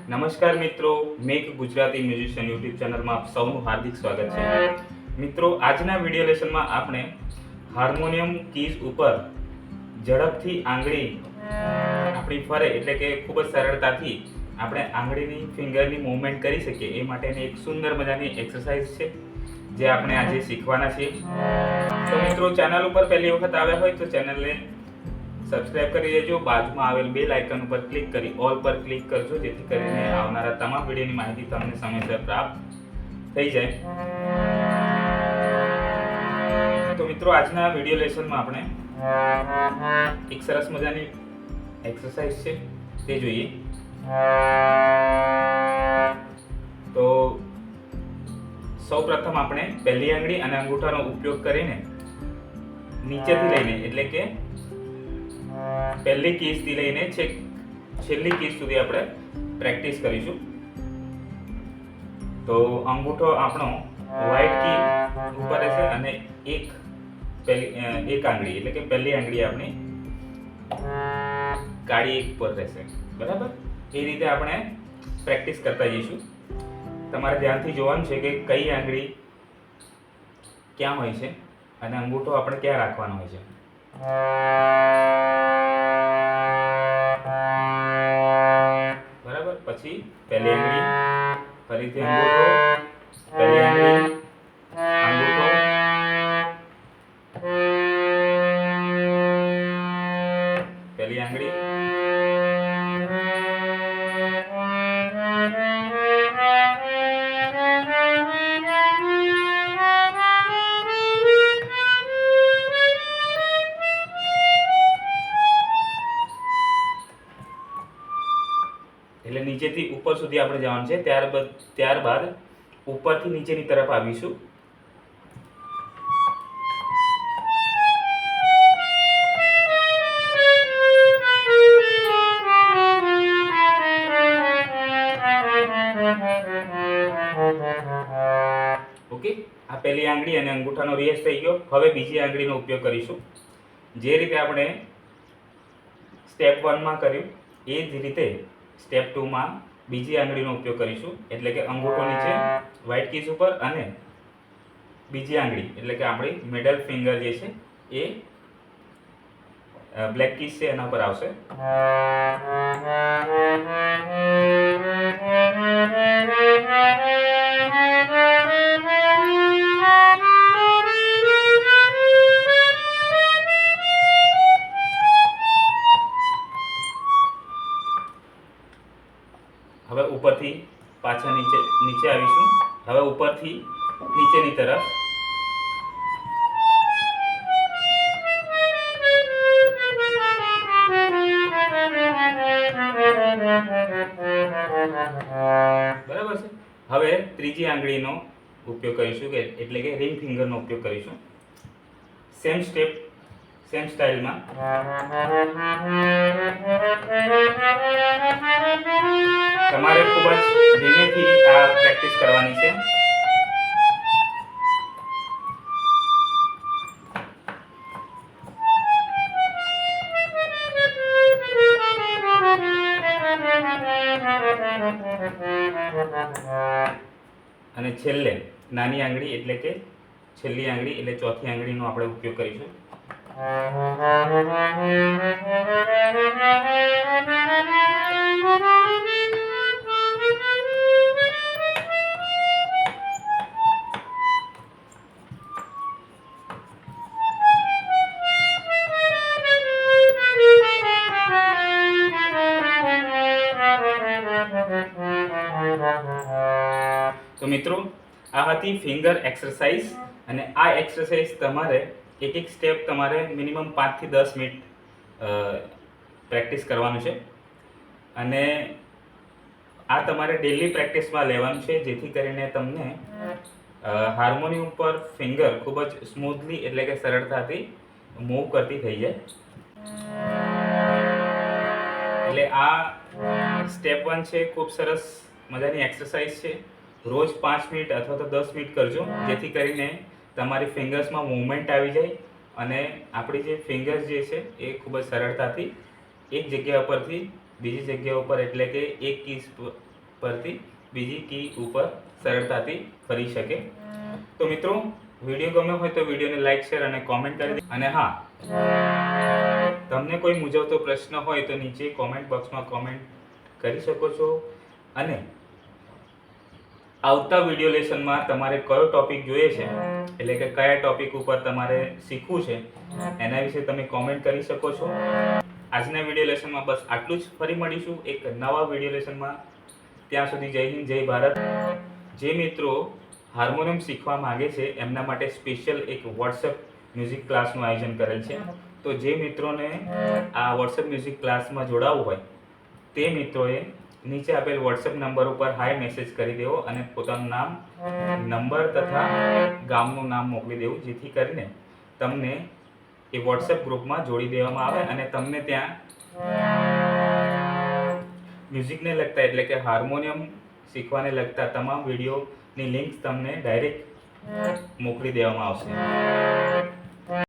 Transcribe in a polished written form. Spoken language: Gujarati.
નમસ્કાર મિત્રો, મેક ગુજરાતી મ્યુઝિશિયન યુટ્યુબ ચેનલમાં આપ સૌનું હાર્દિક સ્વાગત છે. મિત્રો, આજના વિડીયો લેસનમાં આપણે હાર્મોનિયમ કીઝ ઉપર ઝડપથી આંગળી આપણી ફરે એટલે કે ખૂબ જ સરળતાથી આપણે આંગળીની ફિંગરની મૂવમેન્ટ કરી શકીએ એ માટેની એક સુંદર મજાની એક્સરસાઇઝ છે જે આપણે આજે શીખવાના છીએ. તો મિત્રો, ચેનલ ઉપર પહેલી વખત આવ્યા હોય તો ચેનલને સબસ્ક્રાઇબ કરી દેજો. બાજુમાં આવેલ બેલ આઇકન ઉપર ક્લિક કરી ઓલ પર ક્લિક કરજો જેથી કરીને આવનારા તમામ વિડીયોની માહિતી તમને સમયસર પ્રાપ્ત થઈ જાય. તો મિત્રો, આજના વિડીયો લેસનમાં આપણે એક સરસ મજાની એક્સરસાઇઝ છે તે જોઈએ. તો સૌપ્રથમ આપણે પહેલી આંગળી અને અંગૂઠાનો ઉપયોગ કરીને નીચેથી લઈને એટલે કે પહેલી કીઝથી લઈને છેલ્લી કીઝ સુધી આપણે પ્રેક્ટિસ કરીશું. તો અંગૂઠો આપણો વ્હાઇટ કી ઉપર રહેશે અને એક આંગળી એટલે કે પહેલી આંગળી આપણી કાળી એક પર રહેશે. બરાબર, એ રીતે આપણે પ્રેક્ટિસ કરતા જઈશું. તમારે ધ્યાનથી જોવાનું છે કે કઈ આંગળી ક્યાં હોય છે અને અંગૂઠો આપણે ક્યાં રાખવાનો હોય છે. બરાબર, પછી પહેલી આંગળી, ફરીથી અંગૂઠો, પહેલી આંગળી, અંગૂઠો, પહેલી આંગળી, એટલે નીચેથી ઉપર સુધી આપણે જવાનું છે. ત્યારબાદ ઉપરથી નીચેની તરફ આવીશું. ઓકે, આ પહેલી આંગળી અને અંગૂઠાનો રિયાઝ થઈ ગયો. હવે બીજી આંગળીનો ઉપયોગ કરીશું. જે રીતે આપણે સ્ટેપ 1 માં કર્યું એ જ રીતે સ્ટેપ 2 માં બીજી આંગળીનો ઉપયોગ કરીશું. એટલે કે અંગૂઠો નીચે વ્હાઇટ કીઝ ઉપર અને બીજી આંગળી એટલે કે આપણી મિડલ ફિંગર જે છે એ બ્લેક કીઝ છે એના પર આવશે. હવે ઉપરથી પાછા નીચે આવીશું. હવે ઉપરથી નીચેની તરફ. બરાબર છે. હવે ત્રીજી આંગળીનો ઉપયોગ કરીશું એટલે કે રિંગ ફિંગરનો ઉપયોગ કરીશું. સેમ સ્ટેપ સેમ સ્ટાઇલમાં. તમારે ખૂબ જ ધીમેથી આ પ્રેક્ટિસ કરવાની છે. અને છેલ્લે નાની આંગળી એટલે કે છેલ્લી આંગળી એટલે ચોથી આંગળીનો આપણે ઉપયોગ કરીશું. તો મિત્રો, આ હતી ફિંગર એક્સરસાઇઝ અને આ એક્સરસાઇઝ તમારે એક સ્ટેપ તમારે મિનિમમ 5 થી 10 મિનિટ પ્રેક્ટિસ કરવાનું છે અને આ તમારે ડેલી પ્રેક્ટિસમાં લેવાનું છે જેથી કરીને તમને હાર્મોનિયમ ઉપર ફિંગર ખૂબ જ સ્મૂથલી એટલે કે સરળતાથી મૂવ કરતી થઈ જાય. એટલે આ સ્ટેપ 1 છે, ખૂબ સરસ મજાની એક્સરસાઇઝ છે. રોજ 5 મિનિટ અથવા તો 10 મિનિટ કરજો જેથી કરીને તમારી ફિંગર્સમાં મૂવમેન્ટ આવી જાય અને આપણી જે ફિંગર્સ જે છે એ ખૂબ જ સરળતાથી એક જગ્યા ઉપરથી બીજી જગ્યા ઉપર એટલે કે એક કીઝ પરથી બીજી કી ઉપર સરળતાથી ફરી શકે. તો મિત્રો, વિડીયો ગમ્યો હોય તો વિડીયોને લાઈક, શેર અને કોમેન્ટ કરી દે. અને હા, તમને કોઈ મૂંઝવતો પ્રશ્ન હોય તો નીચે કોમેન્ટ બોક્સમાં કોમેન્ટ કરી શકો છો. અને આવતા વિડીયો લેસનમાં તમારે કયો ટોપિક જોઈએ છે, એટલે કે કયા ટોપિક ઉપર તમારે શીખવું છે, એના વિશે તમે કોમેન્ટ કરી શકો છો. આજના વિડીયો લેસનમાં બસ આટલું જ. ફરી મળીશું એક નવા વિડીયો લેસનમાં. ત્યાં સુધી જય હિન્દ, જય ભારત. જે મિત્રો હાર્મોનિયમ શીખવા માંગે છે એમના માટે સ્પેશિયલ એક વોટ્સએપ મ્યુઝિક ક્લાસનું આયોજન કરેલ છે. તો જે મિત્રોને આ વોટ્સએપ મ્યુઝિક ક્લાસમાં જોડાવવું હોય તે મિત્રોએ નીચે આપેલ વોટ્સએપ નંબર ઉપર હાય મેસેજ કરી દેવો અને પોતાનું નામ, નંબર તથા ગામનું નામ મોકલી દેવું, જેથી કરીને તમને એ વોટ્સએપ ગ્રુપમાં જોડી દેવામાં આવે અને તમને ત્યાં મ્યુઝિકને લગતા એટલે કે હાર્મોનિયમ શીખવાને લગતા તમામ વિડીયોની લિંક તમને ડાયરેક્ટ મોકલી દેવામાં આવશે.